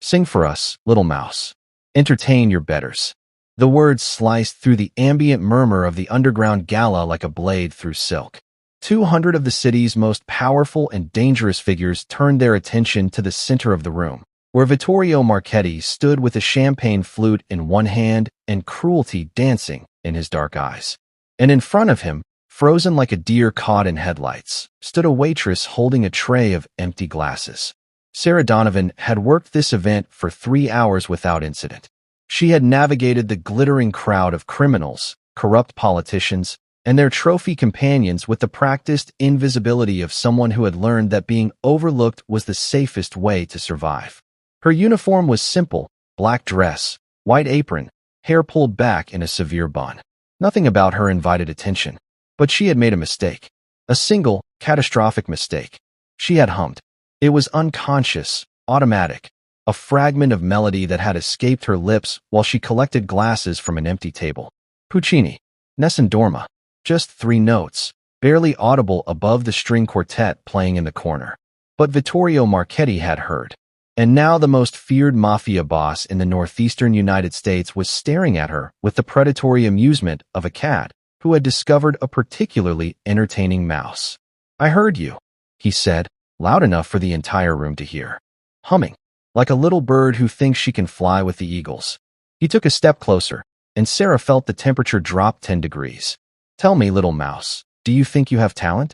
Sing for us, little mouse. Entertain your betters. The words sliced through the ambient murmur of the underground gala like a blade through silk. 200 of the city's most powerful and dangerous figures turned their attention to the center of the room, where Vittorio Marchetti stood with a champagne flute in one hand and cruelty dancing in his dark eyes. And in front of him, frozen like a deer caught in headlights, stood a waitress holding a tray of empty glasses. Sarah Donovan had worked this event for 3 hours without incident. She had navigated the glittering crowd of criminals, corrupt politicians, and their trophy companions with the practiced invisibility of someone who had learned that being overlooked was the safest way to survive. Her uniform was simple: black dress, white apron, hair pulled back in a severe bun. Nothing about her invited attention. But she had made a mistake. A single, catastrophic mistake. She had hummed. It was unconscious, automatic, a fragment of melody that had escaped her lips while she collected glasses from an empty table. Puccini, Nessun Dorma. Just 3 notes, barely audible above the string quartet playing in the corner. But Vittorio Marchetti had heard. And now the most feared mafia boss in the northeastern United States was staring at her with the predatory amusement of a cat who had discovered a particularly entertaining mouse. "I heard you," he said, loud enough for the entire room to hear. Humming, like a little bird who thinks she can fly with the eagles. He took a step closer, and Sarah felt the temperature drop 10 degrees. "Tell me, little mouse, do you think you have talent?"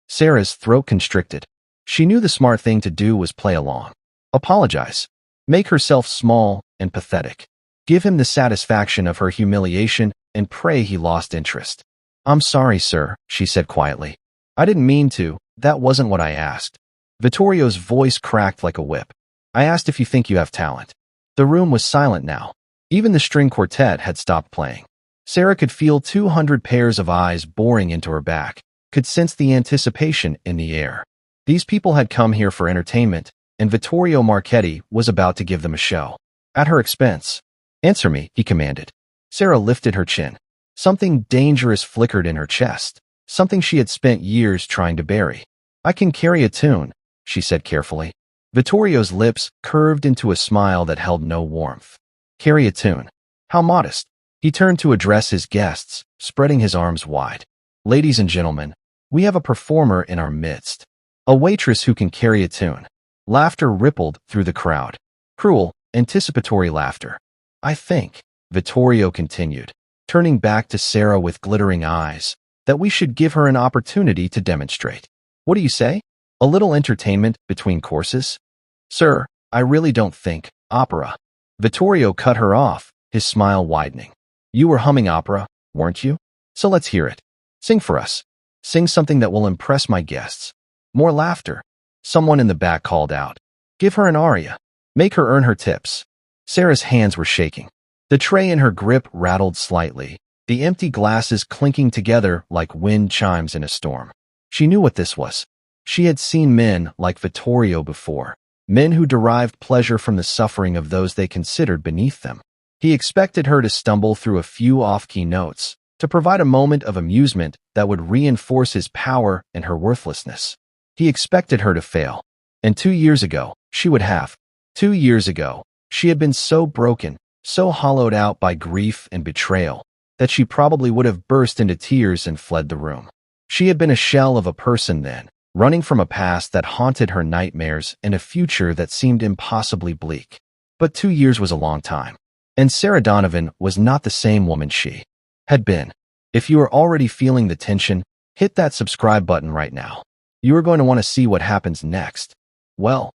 Sarah's throat constricted. She knew the smart thing to do was play along. Apologize. Make herself small and pathetic. Give him the satisfaction of her humiliation and pray he lost interest. "I'm sorry, sir," she said quietly. "I didn't mean to. That wasn't what I asked." Vittorio's voice cracked like a whip. "I asked if you think you have talent." The room was silent now. Even the string quartet had stopped playing. Sarah could feel 200 pairs of eyes boring into her back, could sense the anticipation in the air. These people had come here for entertainment, and Vittorio Marchetti was about to give them a show. At her expense. "Answer me," he commanded. Sarah lifted her chin. Something dangerous flickered in her chest, something she had spent years trying to bury. "I can carry a tune," she said carefully. Vittorio's lips curved into a smile that held no warmth. Carry a tune. How modest. He turned to address his guests, spreading his arms wide. "Ladies and gentlemen, we have a performer in our midst. A waitress who can carry a tune." Laughter rippled through the crowd. Cruel, anticipatory laughter. "I think," Vittorio continued, turning back to Sarah with glittering eyes, "that we should give her an opportunity to demonstrate. What do you say? A little entertainment between courses?" "Sir, I really don't think opera." Vittorio cut her off, his smile widening. "You were humming opera, weren't you? So let's hear it. Sing for us. Sing something that will impress my guests." More laughter. Someone in the back called out, "Give her an aria. Make her earn her tips." Sarah's hands were shaking. The tray in her grip rattled slightly, the empty glasses clinking together like wind chimes in a storm. She knew what this was. She had seen men like Vittorio before, men who derived pleasure from the suffering of those they considered beneath them. He expected her to stumble through a few off-key notes, to provide a moment of amusement that would reinforce his power and her worthlessness. He expected her to fail. And 2 years ago, she would have. 2 years ago, she had been so broken, so hollowed out by grief and betrayal, that she probably would have burst into tears and fled the room. She had been a shell of a person then, running from a past that haunted her nightmares and a future that seemed impossibly bleak. But 2 years was a long time. And Sarah Donovan was not the same woman she had been. If you are already feeling the tension, hit that subscribe button right now. You are going to want to see what happens next. Well,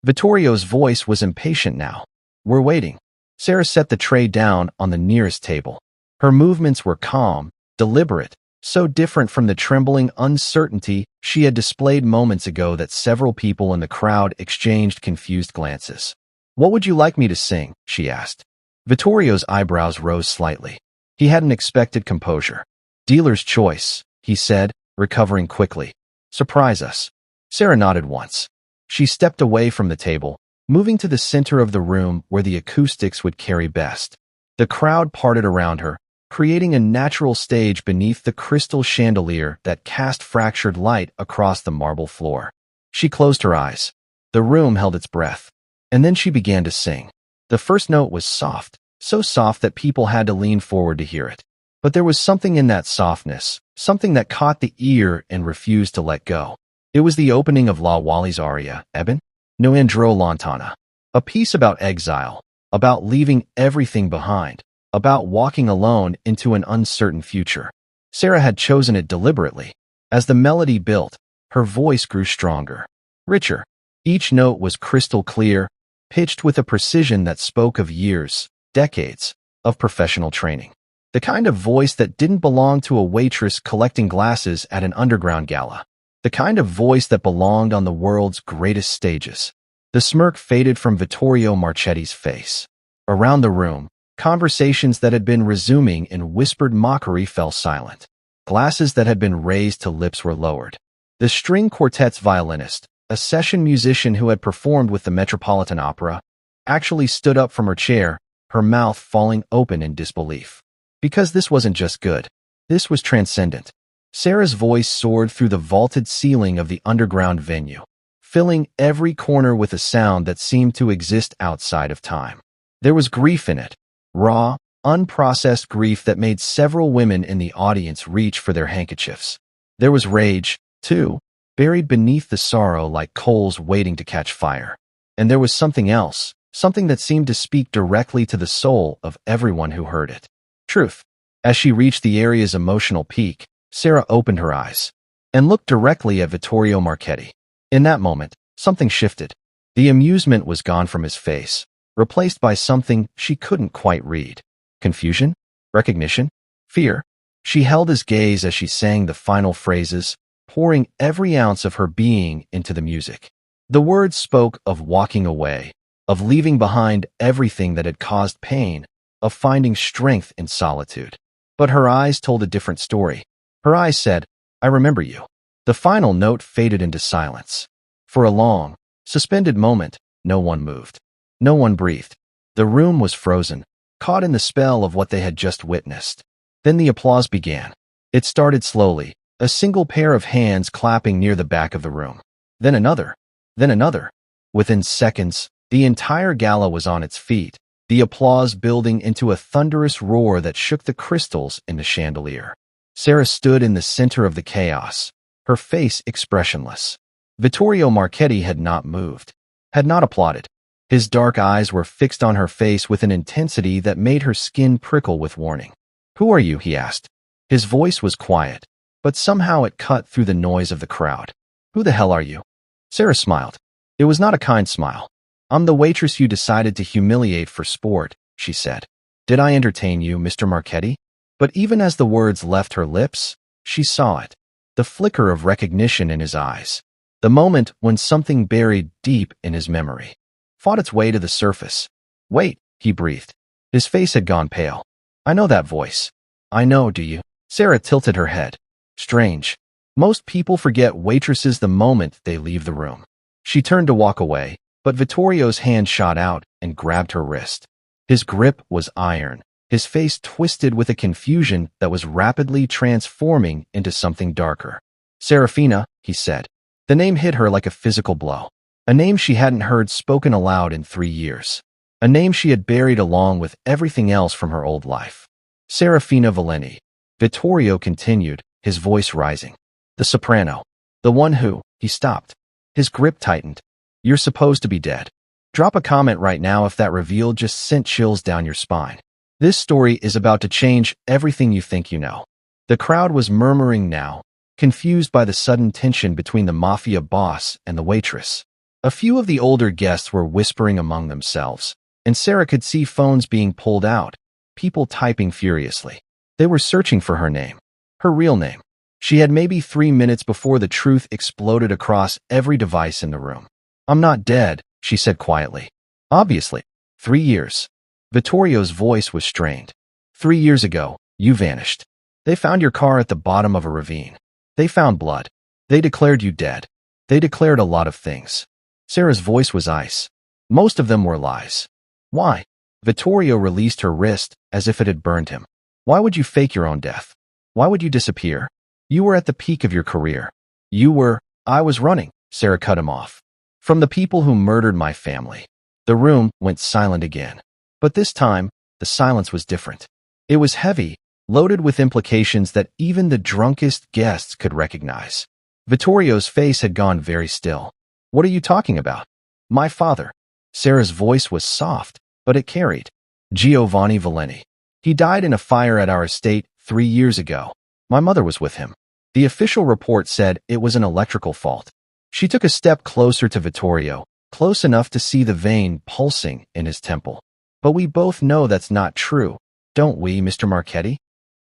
Vittorio's voice was impatient now. "We're waiting." Sarah set the tray down on the nearest table. Her movements were calm, deliberate, so different from the trembling uncertainty she had displayed moments ago that several people in the crowd exchanged confused glances. "What would you like me to sing?" she asked. Vittorio's eyebrows rose slightly. He hadn't expected composure. "Dealer's choice," he said, recovering quickly. "Surprise us." Sarah nodded once. She stepped away from the table, moving to the center of the room where the acoustics would carry best. The crowd parted around her, creating a natural stage beneath the crystal chandelier that cast fractured light across the marble floor. She closed her eyes. The room held its breath. And then she began to sing. The first note was soft, so soft that people had to lean forward to hear it. But there was something in that softness, something that caught the ear and refused to let go. It was the opening of La Wally's aria, Eben? No andro lontana. A piece about exile, about leaving everything behind, about walking alone into an uncertain future. Sarah had chosen it deliberately. As the melody built, her voice grew stronger, richer. Each note was crystal clear, pitched with a precision that spoke of years, decades, of professional training. The kind of voice that didn't belong to a waitress collecting glasses at an underground gala. The kind of voice that belonged on the world's greatest stages. The smirk faded from Vittorio Marchetti's face. Around the room, conversations that had been resuming in whispered mockery fell silent. Glasses that had been raised to lips were lowered. The string quartet's violinist, a session musician who had performed with the Metropolitan Opera, actually stood up from her chair, her mouth falling open in disbelief. Because this wasn't just good. This was transcendent. Sarah's voice soared through the vaulted ceiling of the underground venue, filling every corner with a sound that seemed to exist outside of time. There was grief in it, raw, unprocessed grief that made several women in the audience reach for their handkerchiefs. There was rage, too, buried beneath the sorrow like coals waiting to catch fire. And there was something else, something that seemed to speak directly to the soul of everyone who heard it. Truth. As she reached the area's emotional peak, Sarah opened her eyes and looked directly at Vittorio Marchetti. In that moment, something shifted. The amusement was gone from his face, replaced by something she couldn't quite read. Confusion? Recognition? Fear? She held his gaze as she sang the final phrases, pouring every ounce of her being into the music. The words spoke of walking away, of leaving behind everything that had caused pain, of finding strength in solitude. But her eyes told a different story. Her eyes said, "I remember you." The final note faded into silence. For a long, suspended moment, no one moved. No one breathed. The room was frozen, caught in the spell of what they had just witnessed. Then the applause began. It started slowly, a single pair of hands clapping near the back of the room. Then another. Then another. Within seconds, the entire gala was on its feet, the applause building into a thunderous roar that shook the crystals in the chandelier. Sarah stood in the center of the chaos, her face expressionless. Vittorio Marchetti had not moved, had not applauded. His dark eyes were fixed on her face with an intensity that made her skin prickle with warning. "Who are you?" he asked. His voice was quiet, but somehow it cut through the noise of the crowd. "Who the hell are you?" Sarah smiled. It was not a kind smile. "I'm the waitress you decided to humiliate for sport," she said. "Did I entertain you, Mr. Marchetti?" But even as the words left her lips, she saw it, the flicker of recognition in his eyes, the moment when something buried deep in his memory fought its way to the surface. "Wait," he breathed. His face had gone pale. "I know that voice." "I know, do you?" Sarah tilted her head. Strange. Most people forget waitresses the moment they leave the room. She turned to walk away, but Vittorio's hand shot out and grabbed her wrist. His grip was iron, his face twisted with a confusion that was rapidly transforming into something darker. "Serafina," he said. The name hit her like a physical blow. A name she hadn't heard spoken aloud in 3 years. A name she had buried along with everything else from her old life. Serafina Valenti. Vittorio continued, his voice rising. "The soprano. The one who—" He stopped. His grip tightened. "You're supposed to be dead. Drop a comment right now if that reveal just sent chills down your spine. This story is about to change everything you think you know." The crowd was murmuring now, confused by the sudden tension between the Mafia boss and the waitress. A few of the older guests were whispering among themselves, and Sarah could see phones being pulled out, people typing furiously. They were searching for her name, her real name. She had maybe 3 minutes before the truth exploded across every device in the room. "I'm not dead," she said quietly. "Obviously. 3 years. Vittorio's voice was strained. 3 years ago, you vanished. They found your car at the bottom of a ravine. They found blood. They declared you dead. They declared a lot of things." Sarah's voice was ice. Most of them were lies. "Why?" Vittorio released her wrist as if it had burned him. "Why would you fake your own death? Why would you disappear? You were at the peak of your career. You were—" "I was running," Sarah cut him off. "From the people who murdered my family. The room went silent again. But this time, the silence was different. It was heavy, loaded with implications that even the drunkest guests could recognize. Vittorio's face had gone very still. "What are you talking about?" "My father." Sarah's voice was soft, but it carried. "Giovanni Valeni. He died in a fire at our estate 3 years ago. My mother was with him. The official report said it was an electrical fault." She took a step closer to Vittorio, close enough to see the vein pulsing in his temple. "But we both know that's not true, don't we, Mr. Marchetti?"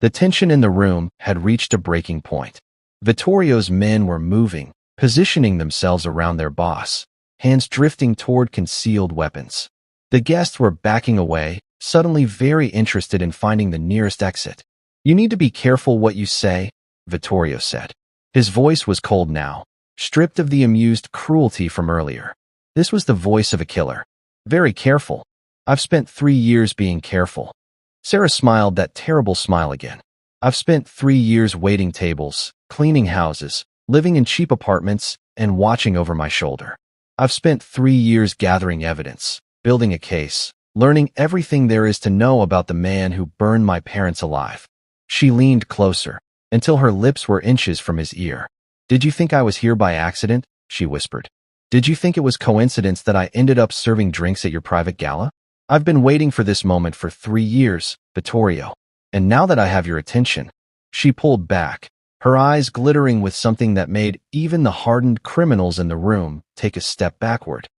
The tension in the room had reached a breaking point. Vittorio's men were moving, positioning themselves around their boss, hands drifting toward concealed weapons. The guests were backing away, suddenly very interested in finding the nearest exit. "You need to be careful what you say," Vittorio said. His voice was cold now, stripped of the amused cruelty from earlier. This was the voice of a killer. "Very careful. I've spent 3 years being careful." Sarah smiled that terrible smile again. "I've spent 3 years waiting tables, cleaning houses, living in cheap apartments, and watching over my shoulder. I've spent 3 years gathering evidence, building a case, learning everything there is to know about the man who burned my parents alive." She leaned closer, until her lips were inches from his ear. "Did you think I was here by accident?" she whispered. "Did you think it was coincidence that I ended up serving drinks at your private gala? I've been waiting for this moment for 3 years, Vittorio. And now that I have your attention." She pulled back, her eyes glittering with something that made even the hardened criminals in the room take a step backward.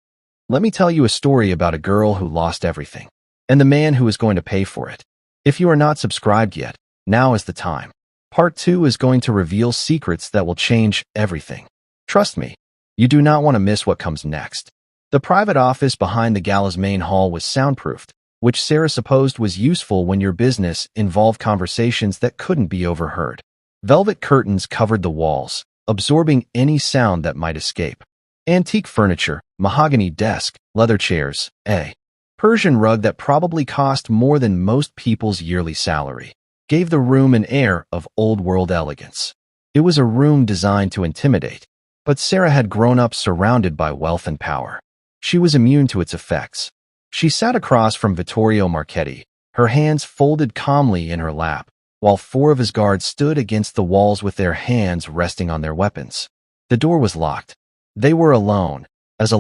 "Let me tell you a story about a girl who lost everything, and the man who is going to pay for it. If you are not subscribed yet, now is the time. Part 2 is going to reveal secrets that will change everything. Trust me, you do not want to miss what comes next." The private office behind the gala's main hall was soundproofed, which Sarah supposed was useful when your business involved conversations that couldn't be overheard. Velvet curtains covered the walls, absorbing any sound that might escape. Antique furniture, mahogany desk, leather chairs, a Persian rug that probably cost more than most people's yearly salary, gave the room an air of old-world elegance. It was a room designed to intimidate, but Sarah had grown up surrounded by wealth and power. She was immune to its effects. She sat across from Vittorio Marchetti, her hands folded calmly in her lap, while 4 of his guards stood against the walls with their hands resting on their weapons. The door was locked. They were alone as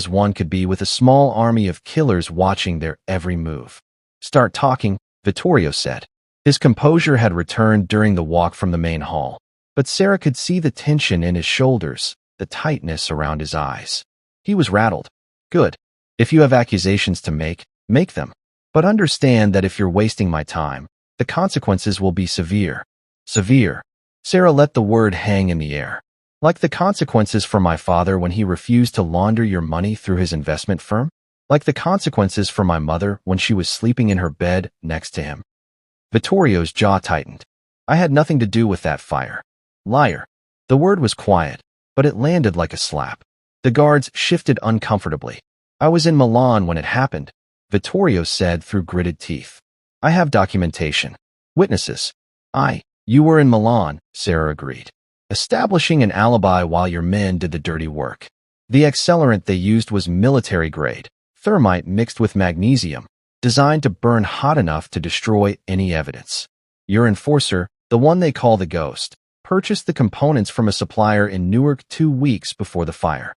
one could be with a small army of killers watching their every move. "Start talking," Vittorio said. His composure had returned during the walk from the main hall, but Sarah could see the tension in his shoulders, the tightness around his eyes. He was rattled. "Good. If you have accusations to make them. But understand that if you're wasting my time, the consequences will be severe." "Severe." Sarah let the word hang in the air. "Like the consequences for my father when he refused to launder your money through his investment firm? Like the consequences for my mother when she was sleeping in her bed next to him?" Vittorio's jaw tightened. "I had nothing to do with that fire." "Liar." The word was quiet, but it landed like a slap. The guards shifted uncomfortably. "I was in Milan when it happened," Vittorio said through gritted teeth. "I have documentation. Witnesses." You were in Milan," Sarah agreed, "establishing an alibi while your men did the dirty work. The accelerant they used was military-grade, thermite mixed with magnesium, designed to burn hot enough to destroy any evidence. Your enforcer, the one they call the Ghost, purchased the components from a supplier in Newark 2 weeks before the fire."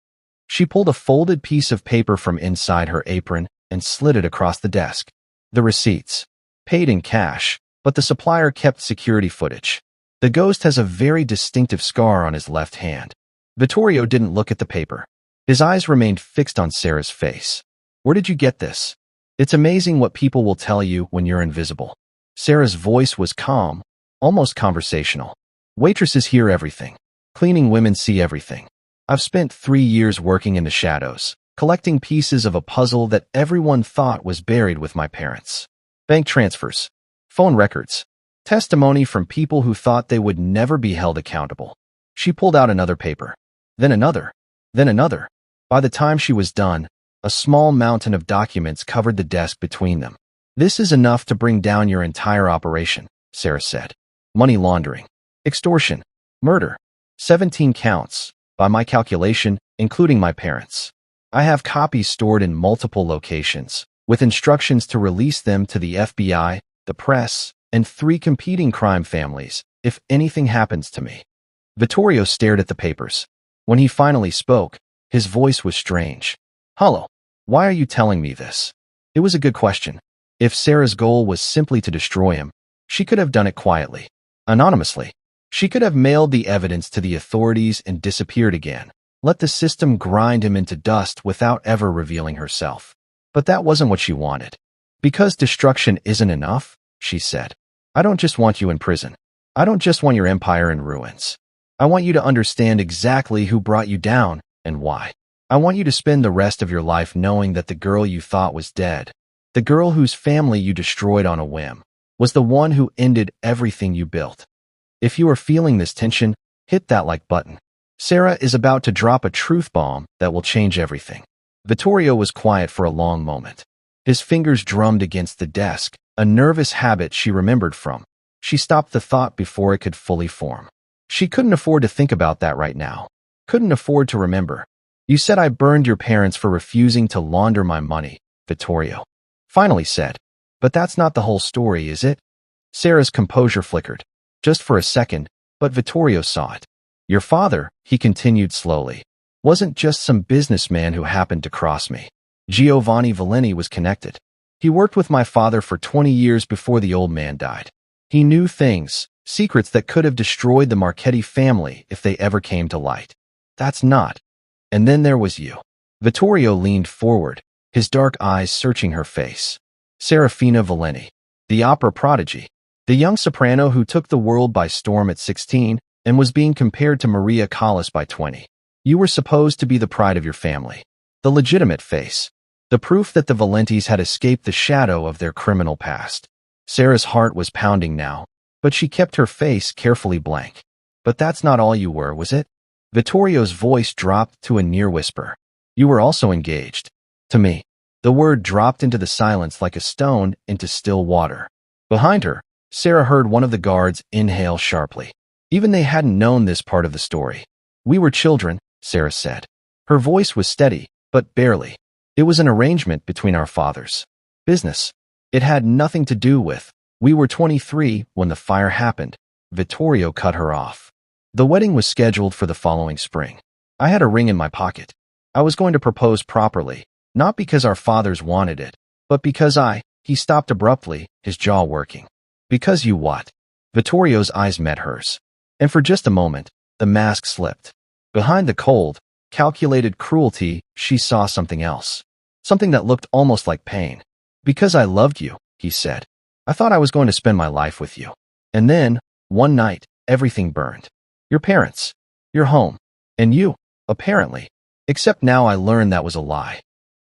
She pulled a folded piece of paper from inside her apron and slid it across the desk. "The receipts. Paid in cash, but the supplier kept security footage. The Ghost has a very distinctive scar on his left hand." Vittorio didn't look at the paper. His eyes remained fixed on Sarah's face. "Where did you get this?" "It's amazing what people will tell you when you're invisible." Sarah's voice was calm, almost conversational. "Waitresses hear everything. Cleaning women see everything. I've spent 3 years working in the shadows, collecting pieces of a puzzle that everyone thought was buried with my parents. Bank transfers, phone records, testimony from people who thought they would never be held accountable." She pulled out another paper, then another, then another. By the time she was done, a small mountain of documents covered the desk between them. "This is enough to bring down your entire operation," Sarah said. "Money laundering, extortion, murder, 17 counts, by my calculation, including my parents. I have copies stored in multiple locations, with instructions to release them to the FBI, the press, and 3 competing crime families if anything happens to me. Vittorio stared at the papers. When he finally spoke, his voice was strange. Hello, why are you telling me this? It was a good question. If Sarah's goal was simply to destroy him, she could have done it quietly, anonymously. She could have mailed the evidence to the authorities and disappeared again. Let the system grind him into dust without ever revealing herself. But that wasn't what she wanted. Because destruction isn't enough, she said. I don't just want you in prison. I don't just want your empire in ruins. I want you to understand exactly who brought you down and why. I want you to spend the rest of your life knowing that the girl you thought was dead, the girl whose family you destroyed on a whim, was the one who ended everything you built. If you are feeling this tension, hit that like button. Sarah is about to drop a truth bomb that will change everything. Vittorio was quiet for a long moment. His fingers drummed against the desk, a nervous habit she remembered from. She stopped the thought before it could fully form. She couldn't afford to think about that right now. Couldn't afford to remember. You said I burned your parents for refusing to launder my money, Vittorio finally said. But that's not the whole story, is it? Sarah's composure flickered. Just for a second, but Vittorio saw it. Your father, he continued slowly, wasn't just some businessman who happened to cross me. Giovanni Valenti was connected. He worked with my father for 20 years before the old man died. He knew things, secrets that could have destroyed the Marchetti family if they ever came to light. That's not. And then there was you. Vittorio leaned forward, his dark eyes searching her face. Serafina Valenti, the opera prodigy, the young soprano who took the world by storm at 16 and was being compared to Maria Callas by 20. You were supposed to be the pride of your family, the legitimate face, the proof that the Valentis had escaped the shadow of their criminal past. Sarah's heart was pounding now, but she kept her face carefully blank. But that's not all you were, was it? Vittorio's voice dropped to a near whisper. You were also engaged. To me. The word dropped into the silence like a stone into still water. Behind her, Sarah heard one of the guards inhale sharply. Even they hadn't known this part of the story. We were children, Sarah said. Her voice was steady, but barely. It was an arrangement between our fathers. Business. It had nothing to do with. We were 23 when the fire happened. Vittorio cut her off. The wedding was scheduled for the following spring. I had a ring in my pocket. I was going to propose properly, not because our fathers wanted it, but because he stopped abruptly, his jaw working. Because you what? Vittorio's eyes met hers. And for just a moment, the mask slipped. Behind the cold, calculated cruelty, she saw something else. Something that looked almost like pain. Because I loved you, he said. I thought I was going to spend my life with you. And then, one night, everything burned. Your parents, your home, and you, apparently. Except now I learned that was a lie.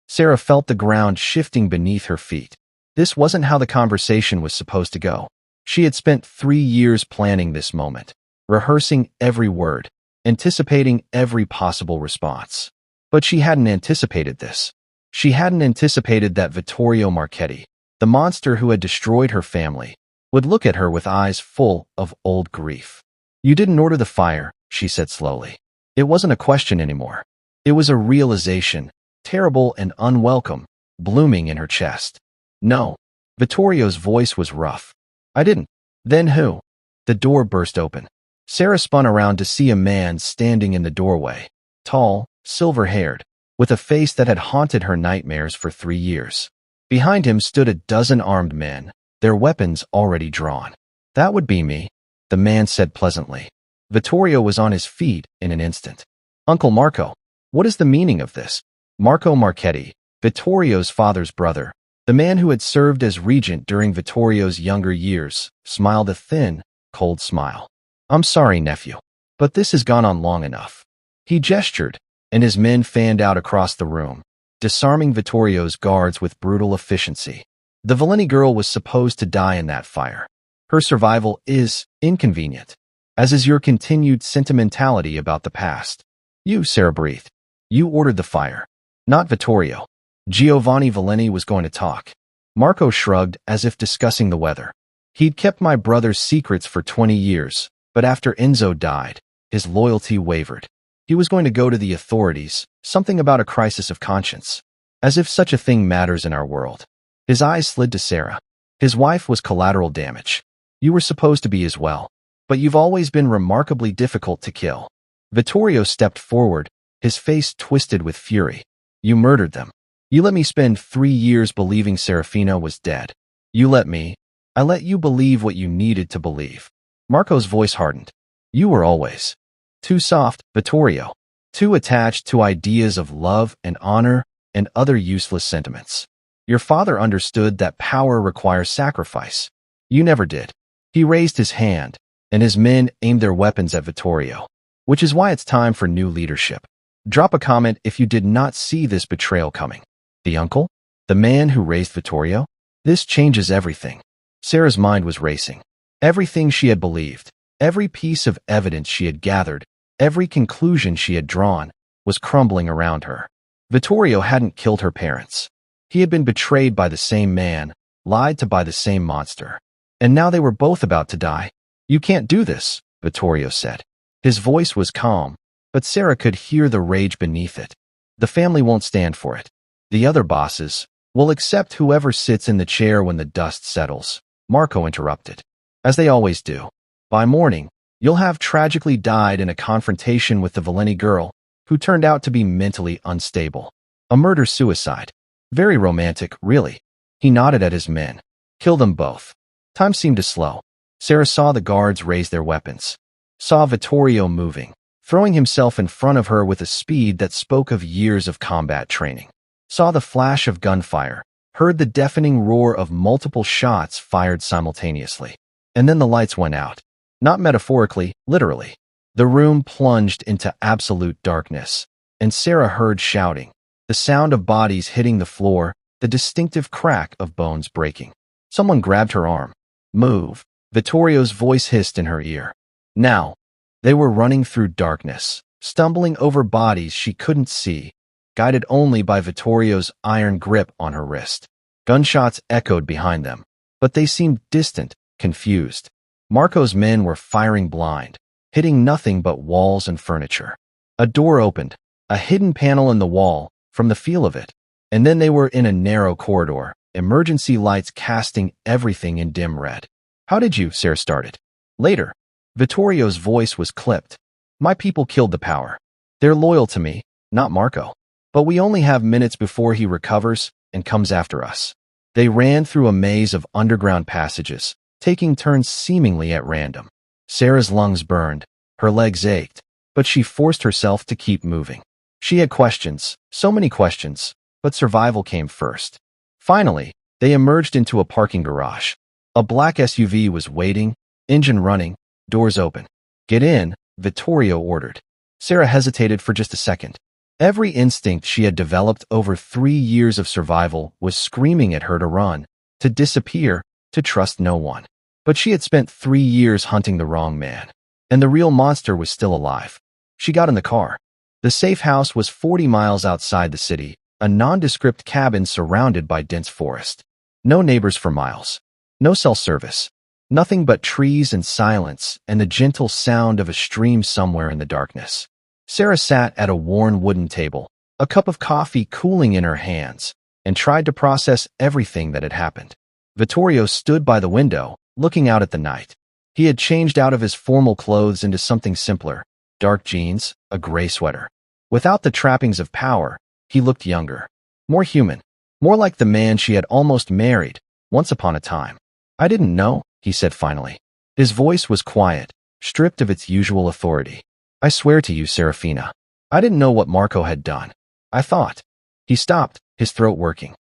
Sarah felt the ground shifting beneath her feet. This wasn't how the conversation was supposed to go. She had spent 3 years planning this moment, rehearsing every word, anticipating every possible response. But she hadn't anticipated this. She hadn't anticipated that Vittorio Marchetti, the monster who had destroyed her family, would look at her with eyes full of old grief. You didn't order the fire, she said slowly. It wasn't a question anymore. It was a realization, terrible and unwelcome, blooming in her chest. No. Vittorio's voice was rough. I didn't. Then who? The door burst open. Sarah spun around to see a man standing in the doorway, tall, silver-haired, with a face that had haunted her nightmares for 3 years. Behind him stood a dozen armed men, their weapons already drawn. That would be me, the man said pleasantly. Vittorio was on his feet in an instant. Uncle Marco, what is the meaning of this? Marco Marchetti, Vittorio's father's brother, the man who had served as regent during Vittorio's younger years, smiled a thin, cold smile. I'm sorry, nephew, but this has gone on long enough. He gestured, and his men fanned out across the room, disarming Vittorio's guards with brutal efficiency. The Valenti girl was supposed to die in that fire. Her survival is inconvenient, as is your continued sentimentality about the past. You, Sarah breathed. You ordered the fire, not Vittorio. Giovanni Valenti was going to talk. Marco shrugged as if discussing the weather. He'd kept my brother's secrets for 20 years, but after Enzo died, his loyalty wavered. He was going to go to the authorities, something about a crisis of conscience. As if such a thing matters in our world. His eyes slid to Sarah. His wife was collateral damage. You were supposed to be as well. But you've always been remarkably difficult to kill. Vittorio stepped forward, his face twisted with fury. You murdered them. You let me spend 3 years believing Serafina was dead. I let you believe what you needed to believe. Marco's voice hardened. You were always too soft, Vittorio. Too attached to ideas of love and honor and other useless sentiments. Your father understood that power requires sacrifice. You never did. He raised his hand, and his men aimed their weapons at Vittorio. Which is why it's time for new leadership. Drop a comment if you did not see this betrayal coming. The uncle? The man who raised Vittorio? This changes everything. Sarah's mind was racing. Everything she had believed, every piece of evidence she had gathered, every conclusion she had drawn, was crumbling around her. Vittorio hadn't killed her parents. He had been betrayed by the same man, lied to by the same monster. And now they were both about to die. You can't do this, Vittorio said. His voice was calm, but Sarah could hear the rage beneath it. The family won't stand for it. The other bosses will accept whoever sits in the chair when the dust settles, Marco interrupted. As they always do. By morning, you'll have tragically died in a confrontation with the Valenti girl, who turned out to be mentally unstable. A murder-suicide. Very romantic, really. He nodded at his men. Kill them both. Time seemed to slow. Sarah saw the guards raise their weapons. Saw Vittorio moving, throwing himself in front of her with a speed that spoke of years of combat training. Saw the flash of gunfire, heard the deafening roar of multiple shots fired simultaneously. And then the lights went out. Not metaphorically, literally. The room plunged into absolute darkness, and Sarah heard shouting, the sound of bodies hitting the floor, the distinctive crack of bones breaking. Someone grabbed her arm. Move. Vittorio's voice hissed in her ear. Now. They were running through darkness, stumbling over bodies she couldn't see, guided only by Vittorio's iron grip on her wrist. Gunshots echoed behind them, but they seemed distant, confused. Marco's men were firing blind, hitting nothing but walls and furniture. A door opened, a hidden panel in the wall, from the feel of it, and then they were in a narrow corridor, emergency lights casting everything in dim red. How did you? Sarah started. Later. Vittorio's voice was clipped. My people killed the power. They're loyal to me, not Marco. But we only have minutes before he recovers and comes after us. They ran through a maze of underground passages, taking turns seemingly at random. Sarah's lungs burned, her legs ached, but she forced herself to keep moving. She had questions, so many questions, but survival came first. Finally, they emerged into a parking garage. A black SUV was waiting, engine running, doors open. Get in, Vittorio ordered. Sarah hesitated for just a second. Every instinct she had developed over 3 years of survival was screaming at her to run, to disappear, to trust no one. But she had spent 3 years hunting the wrong man, and the real monster was still alive. She got in the car. The safe house was 40 miles outside the city, a nondescript cabin surrounded by dense forest. No neighbors for miles. No cell service. Nothing but trees and silence and the gentle sound of a stream somewhere in the darkness. Sarah sat at a worn wooden table, a cup of coffee cooling in her hands, and tried to process everything that had happened. Vittorio stood by the window, looking out at the night. He had changed out of his formal clothes into something simpler, dark jeans, a gray sweater. Without the trappings of power, he looked younger, more human, more like the man she had almost married, once upon a time. I didn't know, he said finally. His voice was quiet, stripped of its usual authority. I swear to you, Serafina, I didn't know what Marco had done. I thought. He stopped, his throat working.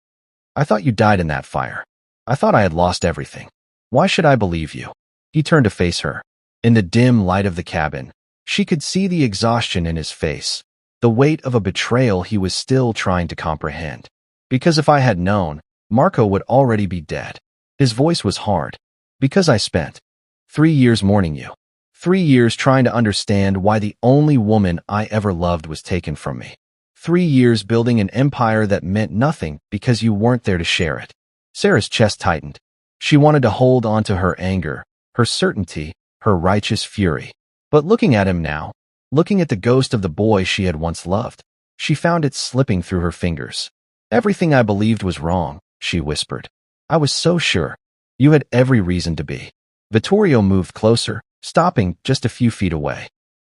I thought you died in that fire. I thought I had lost everything. Why should I believe you? He turned to face her. In the dim light of the cabin, she could see the exhaustion in his face, the weight of a betrayal he was still trying to comprehend. Because if I had known, Marco would already be dead. His voice was hard. Because I spent 3 years mourning you. 3 years trying to understand why the only woman I ever loved was taken from me. 3 years building an empire that meant nothing because you weren't there to share it. Sarah's chest tightened. She wanted to hold on to her anger, her certainty, her righteous fury. But looking at him now, looking at the ghost of the boy she had once loved. She found it slipping through her fingers. Everything I believed was wrong, she whispered. I was so sure. You had every reason to be. Vittorio moved closer, stopping just a few feet away.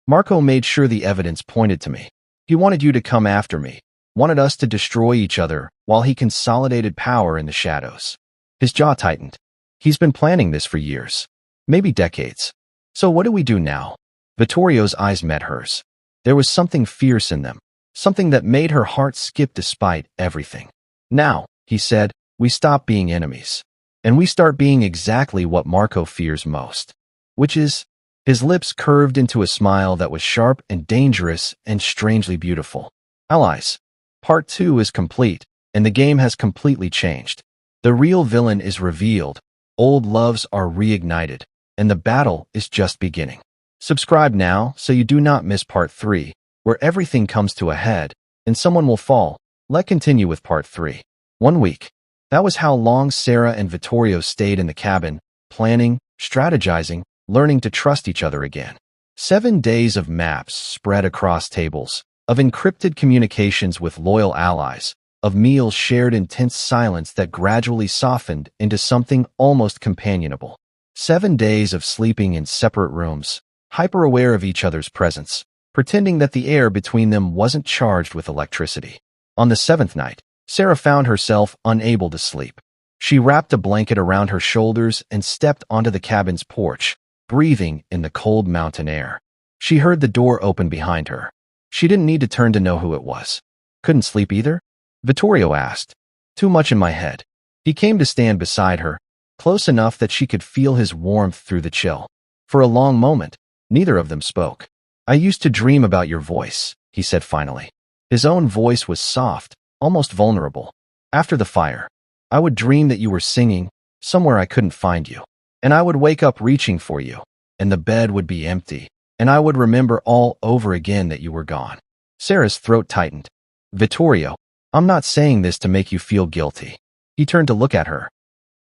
Marco made sure the evidence pointed to me. He wanted you to come after me, wanted us to destroy each other while he consolidated power in the shadows. His jaw tightened. He's been planning this for years, maybe decades. So what do we do now? Vittorio's eyes met hers. There was something fierce in them, something that made her heart skip despite everything. Now, he said, we stop being enemies. And we start being exactly what Marco fears most. Which is, his lips curved into a smile that was sharp and dangerous and strangely beautiful. Allies. Part 2 is complete, and the game has completely changed. The real villain is revealed, old loves are reignited, and the battle is just beginning. Subscribe now so you do not miss Part 3, where everything comes to a head, and someone will fall. Let's continue with Part 3. 1 week. That was how long Sarah and Vittorio stayed in the cabin, planning, strategizing, learning to trust each other again. 7 days of maps spread across tables, of encrypted communications with loyal allies, of meals shared in tense silence that gradually softened into something almost companionable. 7 days of sleeping in separate rooms, hyper-aware of each other's presence, pretending that the air between them wasn't charged with electricity. On the 7th night, Sarah found herself unable to sleep. She wrapped a blanket around her shoulders and stepped onto the cabin's porch, breathing in the cold mountain air. She heard the door open behind her. She didn't need to turn to know who it was. Couldn't sleep either? Vittorio asked. Too much in my head. He came to stand beside her, close enough that she could feel his warmth through the chill. For a long moment, neither of them spoke. I used to dream about your voice, he said finally. His own voice was soft, almost vulnerable. After the fire, I would dream that you were singing, somewhere I couldn't find you. And I would wake up reaching for you, and the bed would be empty, and I would remember all over again that you were gone. Sarah's throat tightened. Vittorio, I'm not saying this to make you feel guilty. He turned to look at her.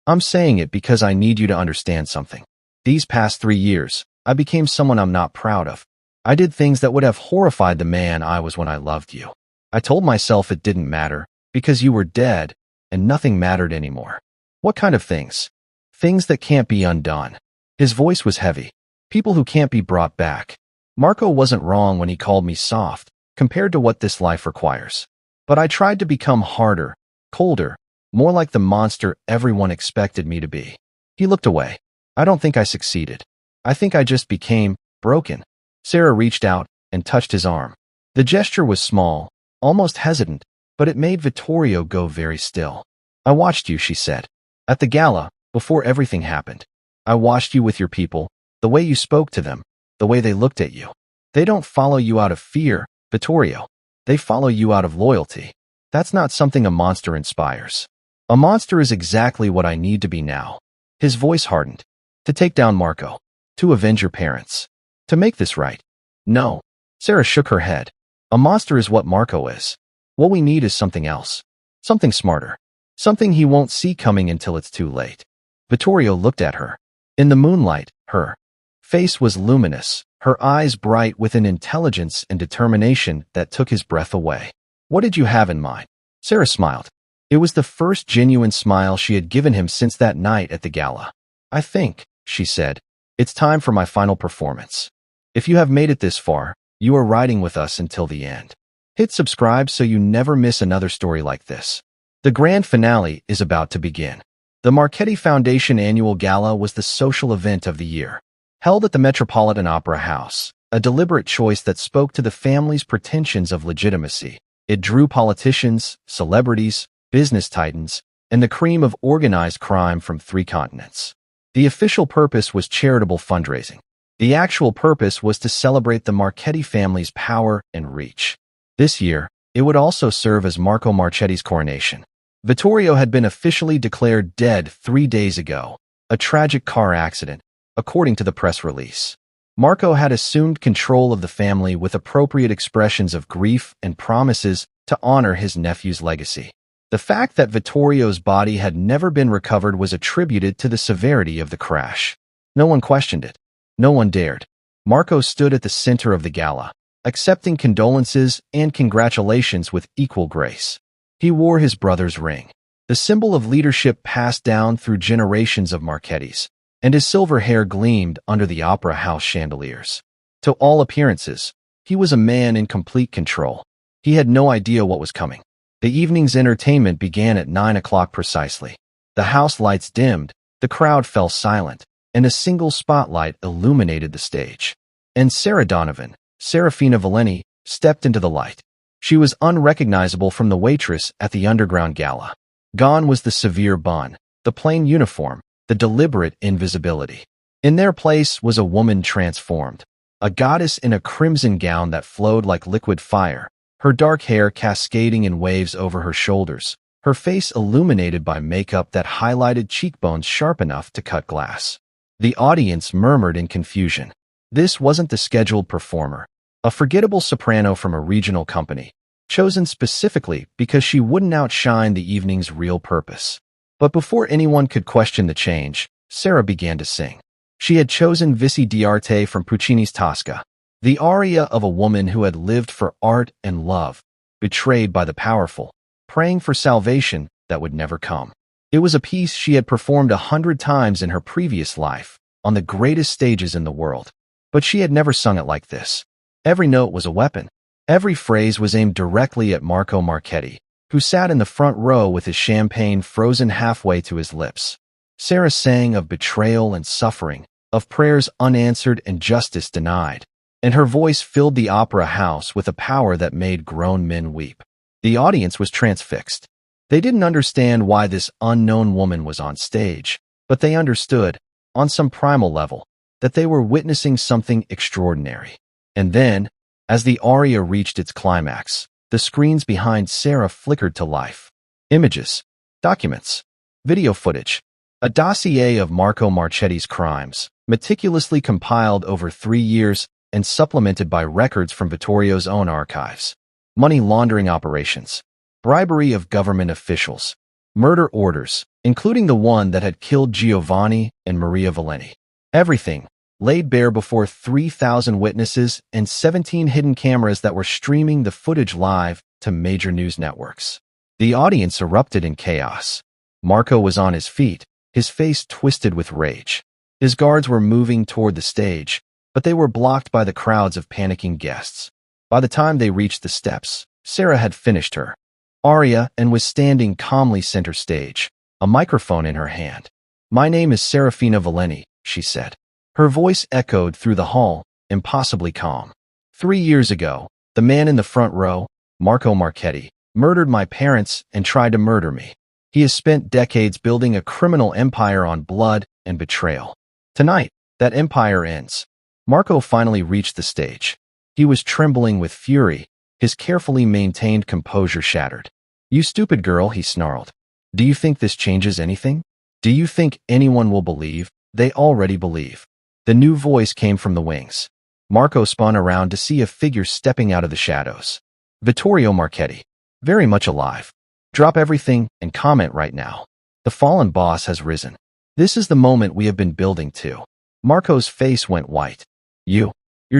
I'm saying it because I need you to understand something. These past 3 years, I became someone I'm not proud of. I did things that would have horrified the man I was when I loved you. I told myself it didn't matter, because you were dead, and nothing mattered anymore. What kind of things? Things that can't be undone. His voice was heavy. People who can't be brought back. Marco wasn't wrong when he called me soft, compared to what this life requires. But I tried to become harder, colder, more like the monster everyone expected me to be. He looked away. I don't think I succeeded. I think I just became broken. Sarah reached out and touched his arm. The gesture was small, almost hesitant, but it made Vittorio go very still. I watched you, she said. At the gala, before everything happened. I watched you with your people, the way you spoke to them, the way they looked at you. They don't follow you out of fear, Vittorio. They follow you out of loyalty. That's not something a monster inspires. A monster is exactly what I need to be now. His voice hardened. To take down Marco. To avenge your parents. To make this right. No. Sarah shook her head. A monster is what Marco is. What we need is something else. Something smarter. Something he won't see coming until it's too late. Vittorio looked at her. In the moonlight, her face was luminous, her eyes bright with an intelligence and determination that took his breath away. What did you have in mind? Sarah smiled. It was the first genuine smile she had given him since that night at the gala. I think, she said, it's time for my final performance. If you have made it this far, you are riding with us until the end. Hit subscribe so you never miss another story like this. The grand finale is about to begin. The Marchetti Foundation Annual Gala was the social event of the year. Held at the Metropolitan Opera House, a deliberate choice that spoke to the family's pretensions of legitimacy. It drew politicians, celebrities, business titans, and the cream of organized crime from 3 continents. The official purpose was charitable fundraising. The actual purpose was to celebrate the Marchetti family's power and reach. This year, it would also serve as Marco Marchetti's coronation. Vittorio had been officially declared dead 3 days ago, a tragic car accident, according to the press release. Marco had assumed control of the family with appropriate expressions of grief and promises to honor his nephew's legacy. The fact that Vittorio's body had never been recovered was attributed to the severity of the crash. No one questioned it. No one dared. Marco stood at the center of the gala, accepting condolences and congratulations with equal grace. He wore his brother's ring, the symbol of leadership passed down through generations of Marchettis, and his silver hair gleamed under the opera house chandeliers. To all appearances, he was a man in complete control. He had no idea what was coming. The evening's entertainment began at 9 o'clock precisely. The house lights dimmed, the crowd fell silent, and a single spotlight illuminated the stage. And Sarah Donovan, Serafina Valeni, stepped into the light. She was unrecognizable from the waitress at the underground gala. Gone was the severe bun, the plain uniform, the deliberate invisibility. In their place was a woman transformed, a goddess in a crimson gown that flowed like liquid fire, her dark hair cascading in waves over her shoulders, her face illuminated by makeup that highlighted cheekbones sharp enough to cut glass. The audience murmured in confusion. This wasn't the scheduled performer, a forgettable soprano from a regional company, chosen specifically because she wouldn't outshine the evening's real purpose. But before anyone could question the change, Sarah began to sing. She had chosen Vici d'arte from Puccini's Tosca, the aria of a woman who had lived for art and love, betrayed by the powerful, praying for salvation that would never come. It was a piece she had performed 100 times in her previous life, on the greatest stages in the world. But she had never sung it like this. Every note was a weapon. Every phrase was aimed directly at Marco Marchetti, who sat in the front row with his champagne frozen halfway to his lips. Sarah sang of betrayal and suffering, of prayers unanswered and justice denied, and her voice filled the opera house with a power that made grown men weep. The audience was transfixed. They didn't understand why this unknown woman was on stage, but they understood, on some primal level, that they were witnessing something extraordinary. And then, as the aria reached its climax, the screens behind Sarah flickered to life. Images, documents, video footage, a dossier of Marco Marchetti's crimes, meticulously compiled over 3 years and supplemented by records from Vittorio's own archives. Money laundering operations, bribery of government officials, murder orders, including the one that had killed Giovanni and Maria Valeni. Everything laid bare before 3,000 witnesses and 17 hidden cameras that were streaming the footage live to major news networks. The audience erupted in chaos. Marco was on his feet, his face twisted with rage. His guards were moving toward the stage, but they were blocked by the crowds of panicking guests. By the time they reached the steps, Sarah had finished her aria and was standing calmly center stage, a microphone in her hand. "My name is Serafina Valeni," she said. Her voice echoed through the hall, impossibly calm. 3 years ago, the man in the front row, Marco Marchetti, murdered my parents and tried to murder me. He has spent decades building a criminal empire on blood and betrayal. Tonight, that empire ends. Marco finally reached the stage. He was trembling with fury, his carefully maintained composure shattered. "You stupid girl," he snarled. "Do you think this changes anything? Do you think anyone will believe? They already believe." The new voice came from the wings. Marco spun around to see a figure stepping out of the shadows. Vittorio Marchetti, very much alive. "Drop everything and comment right now. The fallen boss has risen. This is the moment we have been building to." Marco's face went white. You're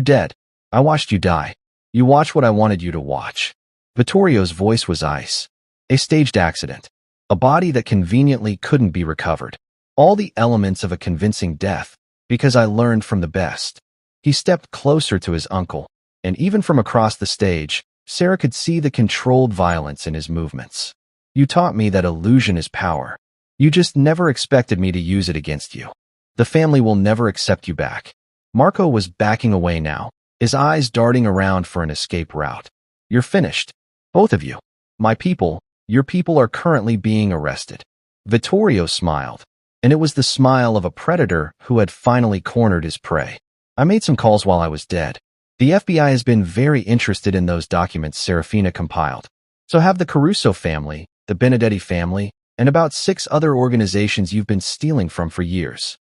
dead. I watched you die. You watched what I wanted you to watch." Vittorio's voice was ice. A staged accident. A body that conveniently couldn't be recovered. All the elements of a convincing death, because I learned from the best. He stepped closer to his uncle, and even from across the stage, Sarah could see the controlled violence in his movements. "You taught me that illusion is power. You just never expected me to use it against you. The family will never accept you back." Marco was backing away now, his eyes darting around for an escape route. "You're finished. Both of you. My people, your people are currently being arrested." Vittorio smiled, and it was the smile of a predator who had finally cornered his prey. "I made some calls while I was dead. The FBI has been very interested in those documents Serafina compiled. So have the Caruso family, the Benedetti family, and about 6 other organizations you've been stealing from for years."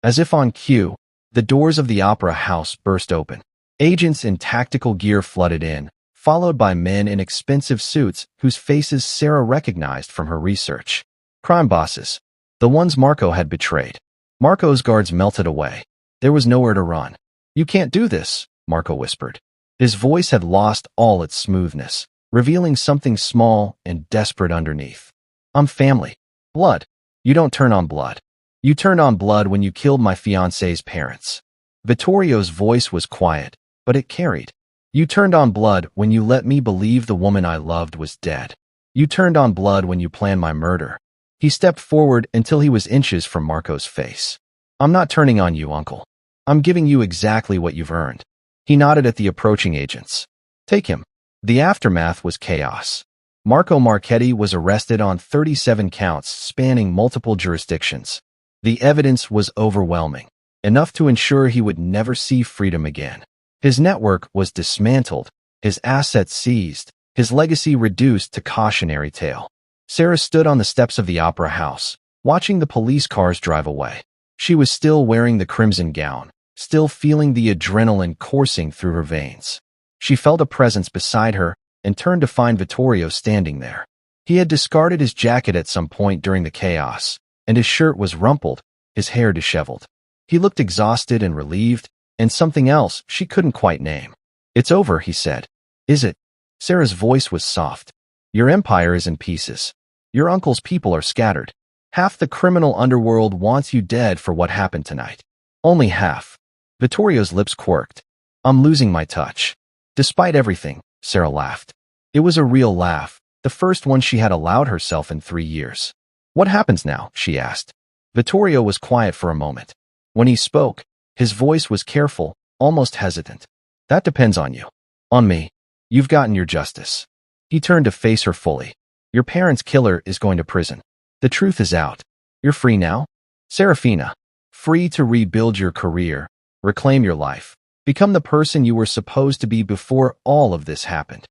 As if on cue, the doors of the opera house burst open. Agents in tactical gear flooded in, followed by men in expensive suits whose faces Sarah recognized from her research. Crime bosses. The ones Marco had betrayed. Marco's guards melted away. There was nowhere to run. "You can't do this," Marco whispered. His voice had lost all its smoothness, revealing something small and desperate underneath. I'm family. Blood. You don't turn on blood. You turned on blood when you killed my fiancé's parents. Vittorio's voice was quiet, but it carried. You turned on blood when you let me believe the woman I loved was dead. You turned on blood when you planned my murder. He stepped forward until he was inches from Marco's face. I'm not turning on you, uncle. I'm giving you exactly what you've earned. He nodded at the approaching agents. Take him. The aftermath was chaos. Marco Marchetti was arrested on 37 counts spanning multiple jurisdictions. The evidence was overwhelming, enough to ensure he would never see freedom again. His network was dismantled, his assets seized, his legacy reduced to cautionary tale. Sarah stood on the steps of the opera house, watching the police cars drive away. She was still wearing the crimson gown, still feeling the adrenaline coursing through her veins. She felt a presence beside her and turned to find Vittorio standing there. He had discarded his jacket at some point during the chaos, and his shirt was rumpled, his hair disheveled. He looked exhausted and relieved, and something else she couldn't quite name. It's over, he said. Is it? Sarah's voice was soft. Your empire is in pieces. Your uncle's people are scattered. Half the criminal underworld wants you dead for what happened tonight. Only half. Vittorio's lips quirked. I'm losing my touch. Despite everything, Sarah laughed. It was a real laugh, the first one she had allowed herself in 3 years. What happens now? She asked. Vittorio was quiet for a moment. When he spoke, his voice was careful, almost hesitant. That depends on you. On me. You've gotten your justice. He turned to face her fully. Your parents' killer is going to prison. The truth is out. You're free now? Serafina. Free to rebuild your career, reclaim your life, become the person you were supposed to be before all of this happened.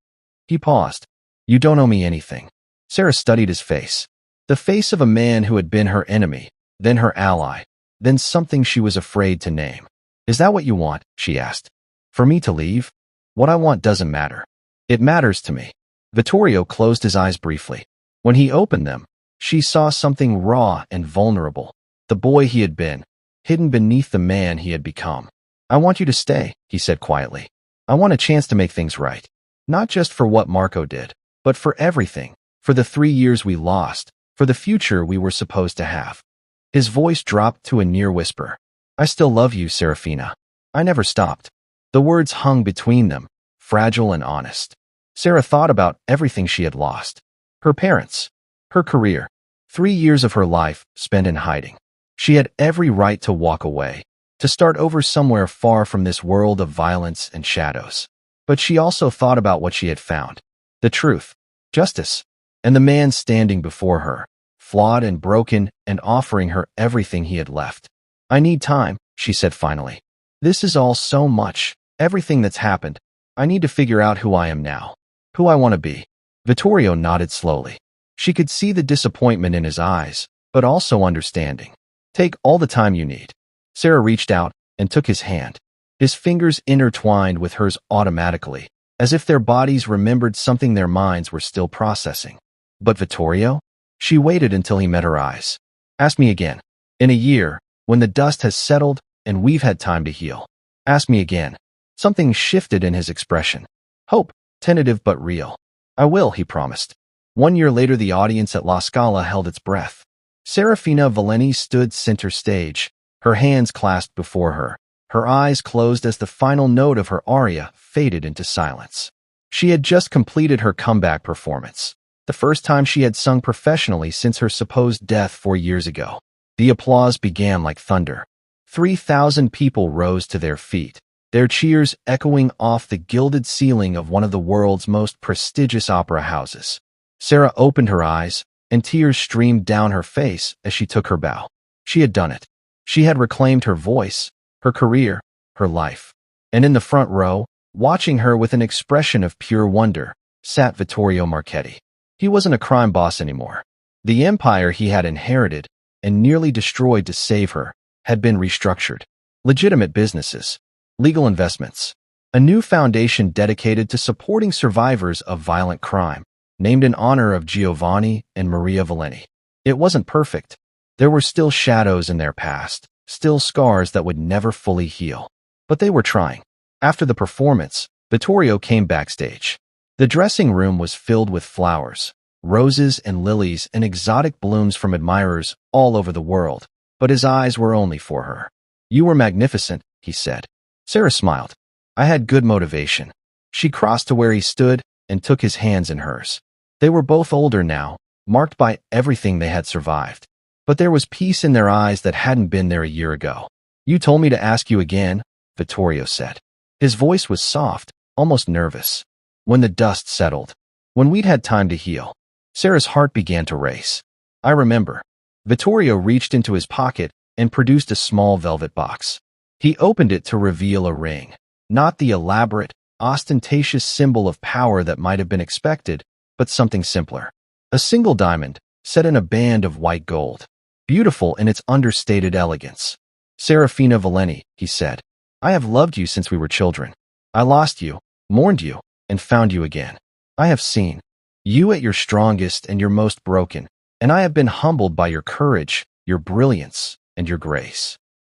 He paused. You don't owe me anything. Sarah studied his face. The face of a man who had been her enemy, then her ally, then something she was afraid to name. Is that what you want? She asked. For me to leave? What I want doesn't matter. It matters to me. Vittorio closed his eyes briefly. When he opened them, she saw something raw and vulnerable. The boy he had been, hidden beneath the man he had become. I want you to stay, he said quietly. I want a chance to make things right. Not just for what Marco did, but for everything. For the 3 years we lost. For the future we were supposed to have. His voice dropped to a near whisper. I still love you, Serafina. I never stopped. The words hung between them, fragile and honest. Sarah thought about everything she had lost. Her parents. Her career. 3 years of her life spent in hiding. She had every right to walk away, to start over somewhere far from this world of violence and shadows. But she also thought about what she had found. The truth. Justice. And the man standing before her, flawed and broken and offering her everything he had left. I need time, she said finally. This is all so much, everything that's happened. I need to figure out who I am now, who I want to be. Vittorio nodded slowly. She could see the disappointment in his eyes, but also understanding. Take all the time you need. Sarah reached out and took his hand. His fingers intertwined with hers automatically, as if their bodies remembered something their minds were still processing. But Vittorio? She waited until he met her eyes. Ask me again. In a year, when the dust has settled and we've had time to heal. Ask me again. Something shifted in his expression. Hope, tentative but real. I will, he promised. 1 year later, the audience at La Scala held its breath. Serafina Valeni stood center stage, her hands clasped before her, her eyes closed as the final note of her aria faded into silence. She had just completed her comeback performance, the first time she had sung professionally since her supposed death 4 years ago. The applause began like thunder. 3,000 people rose to their feet, their cheers echoing off the gilded ceiling of one of the world's most prestigious opera houses. Sarah opened her eyes, and tears streamed down her face as she took her bow. She had done it. She had reclaimed her voice, her career, her life. And in the front row, watching her with an expression of pure wonder, sat Vittorio Marchetti. He wasn't a crime boss anymore. The empire he had inherited, and nearly destroyed to save her, had been restructured. Legitimate businesses, legal investments, a new foundation dedicated to supporting survivors of violent crime, named in honor of Giovanni and Maria Valeni. It wasn't perfect. There were still shadows in their past, still scars that would never fully heal. But they were trying. After the performance, Vittorio came backstage. The dressing room was filled with flowers, roses and lilies and exotic blooms from admirers all over the world, but his eyes were only for her. "You were magnificent," he said. Sarah smiled. "I had good motivation." She crossed to where he stood and took his hands in hers. They were both older now, marked by everything they had survived. But there was peace in their eyes that hadn't been there a year ago. "You told me to ask you again," Vittorio said. His voice was soft, almost nervous. "When the dust settled, when we'd had time to heal." Sarah's heart began to race. "I remember." Vittorio reached into his pocket and produced a small velvet box. He opened it to reveal a ring, not the elaborate, ostentatious symbol of power that might have been expected, but something simpler. A single diamond, set in a band of white gold. Beautiful in its understated elegance. "Serafina Valeni," he said, "I have loved you since we were children. I lost you, mourned you, and found you again. I have seen you at your strongest and your most broken, and I have been humbled by your courage, your brilliance, and your grace."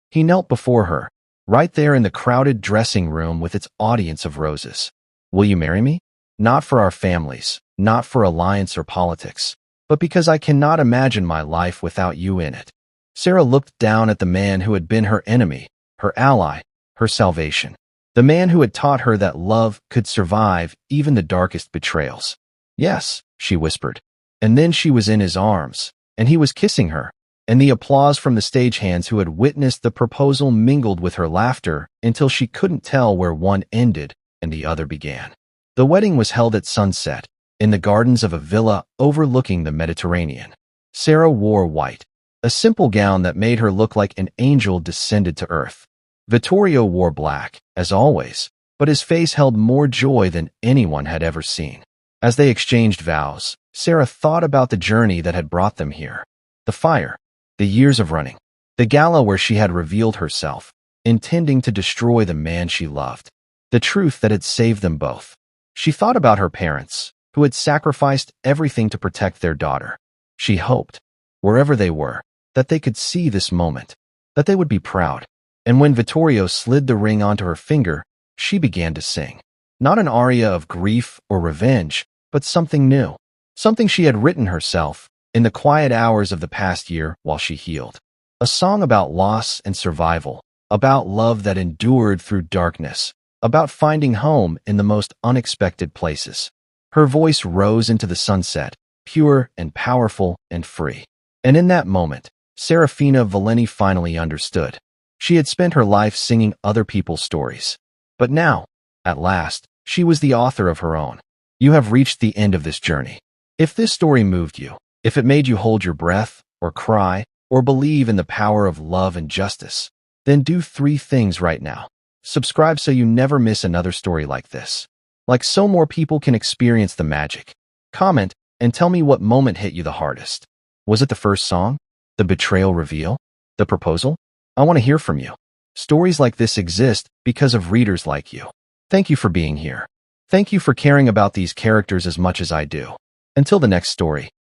He knelt before her, right there in the crowded dressing room with its audience of roses. "Will you marry me? Not for our families, not for alliance or politics, but because I cannot imagine my life without you in it." Sarah looked down at the man who had been her enemy, her ally, her salvation. The man who had taught her that love could survive even the darkest betrayals. "Yes," she whispered. And then she was in his arms, and he was kissing her, and the applause from the stagehands who had witnessed the proposal mingled with her laughter until she couldn't tell where one ended and the other began. The wedding was held at sunset, in the gardens of a villa overlooking the Mediterranean. Sarah wore white, a simple gown that made her look like an angel descended to earth. Vittorio wore black, as always, but his face held more joy than anyone had ever seen. As they exchanged vows, Sarah thought about the journey that had brought them here. The fire, the years of running, the gala where she had revealed herself, intending to destroy the man she loved, the truth that had saved them both. She thought about her parents, who had sacrificed everything to protect their daughter. She hoped, wherever they were, that they could see this moment, that they would be proud. And when Vittorio slid the ring onto her finger, she began to sing. Not an aria of grief or revenge, but something new, something she had written herself in the quiet hours of the past year while she healed. A song about loss and survival, about love that endured through darkness, about finding home in the most unexpected places. Her voice rose into the sunset, pure and powerful and free. And in that moment, Serafina Valeni finally understood. She had spent her life singing other people's stories. But now, at last, she was the author of her own. You have reached the end of this journey. If this story moved you, if it made you hold your breath, or cry, or believe in the power of love and justice, then do 3 things right now. Subscribe so you never miss another story like this. Like so more people can experience the magic. Comment and tell me what moment hit you the hardest. Was it the first song? The betrayal reveal? The proposal? I want to hear from you. Stories like this exist because of readers like you. Thank you for being here. Thank you for caring about these characters as much as I do. Until the next story.